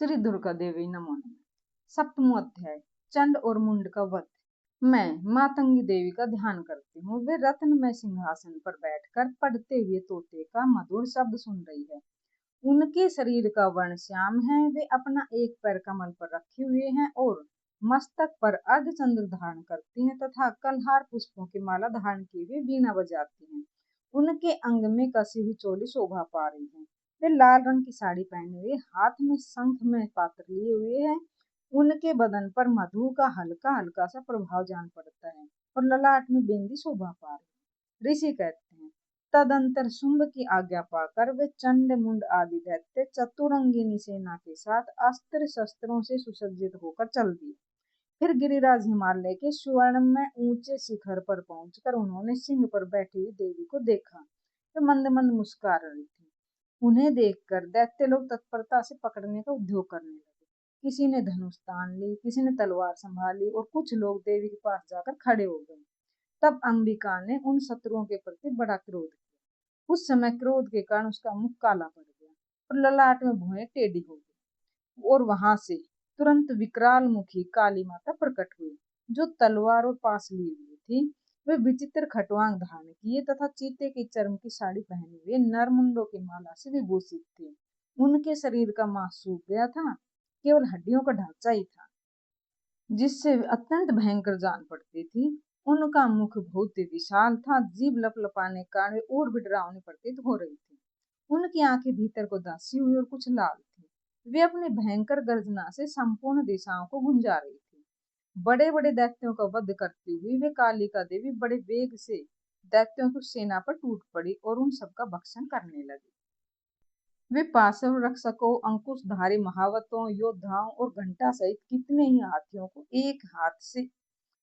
श्री दुर्गा देवी नमो नमः। सप्तमो अध्याय। चंड और मुंड का वध। मैं मातंगी देवी का ध्यान करती हूँ। वे रत्नमय सिंहासन पर बैठकर पढ़ते हुए तोते का मधुर शब्द सुन रही है। उनके शरीर का वर्ण श्याम है। वे अपना एक पैर कमल पर रखे हुए हैं और मस्तक पर अर्धचंद्र धारण करती हैं तथा कलहार पुष्पों की माला धारण किए हुए वीणा बजाती हैं। उनके अंग में कसी हुई चोली शोभा पा रही है। वे लाल रंग की साड़ी पहने हुए, हाथ में शंख में पात्र लिए हुए हैं। उनके बदन पर मधु का हल्का हल्का सा प्रभाव जान पड़ता है और ललाट में बिंदी शोभा पा रही है। ऋषि कहते हैं, तदंतर शुंभ की आज्ञा पाकर वे चंड मुंड आदि दैत्य चतुरंगिनी सेना के साथ अस्त्र शस्त्रों से सुसज्जित होकर चल दिए। फिर गिरिराज हिमालय के स्वर्ण में ऊंचे शिखर पर पहुंचकर उन्होंने सिंह पर बैठी हुई देवी को देखा। वे मंद मंद मुस्कुरा रही थी। उन्हें देखकर दैत्य लोग तत्परता से पकड़ने का उद्योग करने लगे। किसी ने धनुष तान ली, किसी ने तलवार संभाली और कुछ लोग देवी के पास जाकर खड़े हो गए। तब अंबिका ने उन शत्रुओं के प्रति बड़ा क्रोध किया। उस समय क्रोध के कारण उसका मुख काला पड़ गया और ललाट में भुएं टेढ़ी हो गई और वहां से तुरंत विकराल मुखी काली माता प्रकट हुई, जो तलवार और पास ली हुई थी। वे विचित्र खटवांग धारण किए तथा चीते की चर्म की साड़ी पहने हुए नरमुंडों की माला से विभूषित थे। उनके शरीर का मांस सूख गया था, केवल हड्डियों का ढांचा ही था, जिससे अत्यंत भयंकर जान पड़ती थी। उनका मुख बहुत ही विशाल था, जीभ लपलपाने कारण और भी डरावनी प्रतीत हो रही थी। उनकी आंखें भीतर को धंसी हुई और कुछ लाल थी। वे अपने भयंकर गर्जना से संपूर्ण दिशाओं को गुंजा रही थी। बड़े बड़े दैत्यों का वध करती हुई वे कालिका देवी बड़े वेग से दैत्यों की सेना पर टूट पड़ी और उन सबका भक्षण करने लगी। वे पाशव रक्षकों, अंकुशधारी महावतों, योद्धाओं और घंटा सहित कितने ही हाथियों को एक हाथ से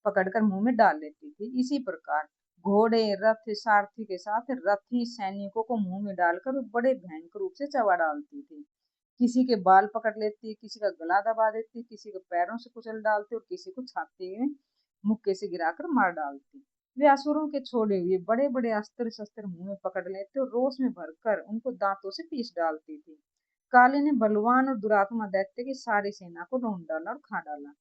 पकड़कर मुंह में डाल लेती थी। इसी प्रकार घोड़े, रथ, सारथी के साथ रथी सैनिकों को मुंह में डालकर वो बड़े भयंकर रूप से चबा डालती थी। किसी के बाल पकड़ लेती, किसी का गला दबा देती, किसी को पैरों से कुचल डालती और किसी को छाती में मुक्के से गिराकर मार डालती। वे असुरों के छोड़े हुए बड़े बड़े अस्त्र शस्त्र मुंह में पकड़ लेते और रोष में भरकर उनको दांतों से पीस डालती थी। काली ने बलवान और दुरात्मा दैत्य की सारी सेना को ढूंढ डाला और खा डाला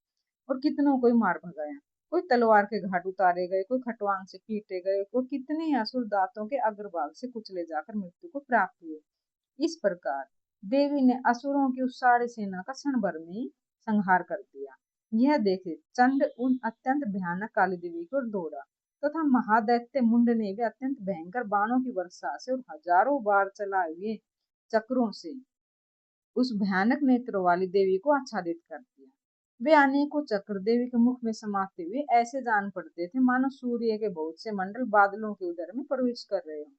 और कितनों को मार भगाया। कोई तलवार के घाट उतारे गए, कोई खटवांग से पीटे गए, कोई कितने ही असुर दांतों के अग्रभाग से कुचले जाकर मृत्यु को प्राप्त हुए। इस प्रकार देवी ने असुरों की उस सारी सेना का क्षण भर में ही संहार कर दिया। यह देखे चंड उन अत्यंत भयानक काली देवी की ओर दौड़ा तथा महादैत्य मुंड ने भी अत्यंत भयंकर बाणों की वर्षा से और हजारों बार चलाए हुए चक्रों से उस भयानक नेत्रों वाली देवी को आच्छादित कर दिया। वे अनेकों चक्र देवी के मुख में समाते हुए ऐसे जान पड़ते थे मानो सूर्य के बहुत से मंडल बादलों के उदर में प्रवेश कर रहे हो।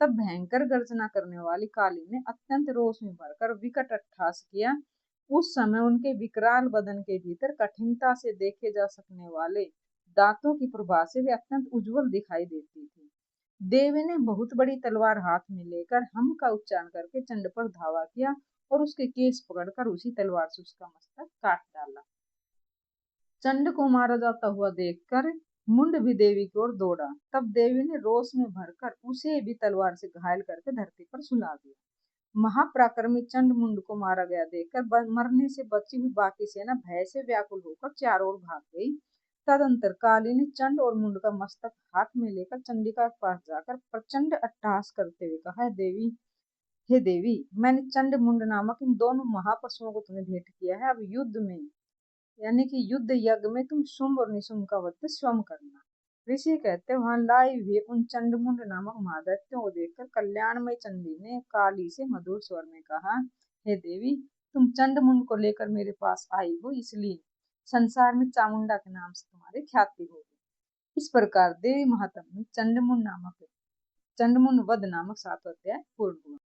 तब भयंकर गर्जना करने वाली काली ने अत्यंत रोष में भरकर विकट अट्टहास किया। उस समय उनके विकराल बदन के भीतर कठिनता से देखे जा सकने वाले दांतों की प्रभा से वे अत्यंत उज्जवल दिखाई देती थी। देवी ने बहुत बड़ी तलवार हाथ में लेकर हम का उच्चारण करके चंड पर धावा किया और उसके केस पकड़कर उसी तलवार से उसका मस्तक काट डाला। चंड को मारा जाता हुआ देखकर मुंड भी देवी की ओर दौड़ा। तब देवी ने रोष में भरकर उसे भी तलवार से घायल करके धरती पर सुला दिया। महापराक्रमी चंड मुंड को मारा गया देखकर मरने से बची हुई बाकी सेना भय से व्याकुल होकर चारों ओर भाग गई। तदंतर काली ने चंड और मुंड का मस्तक हाथ में लेकर चंडिका के पास जाकर प्रचंड अट्टहास करते हुए कहा, हे देवी, मैंने चंड मुंड नामक इन दोनों महापशुओं को तुम्हें भेंट किया है। अब युद्ध में यानी कि युद्ध यज्ञ में तुम शुंभ और निशुंभ का वध स्वयं करना। ऋषि कहते वहां लाए हुए उन चंडमुंड नामक महादैत्यों को देखकर कल्याणमय चंडी ने काली से मधुर स्वर में कहा, हे देवी, तुम चंडमुंड को लेकर मेरे पास आई हो, इसलिए संसार में चामुंडा के नाम से तुम्हारी ख्याति होगी। इस प्रकार देवी महात्म्य में चंडमुंड वध नामक 7वां अध्याय पूर्ण हुआ।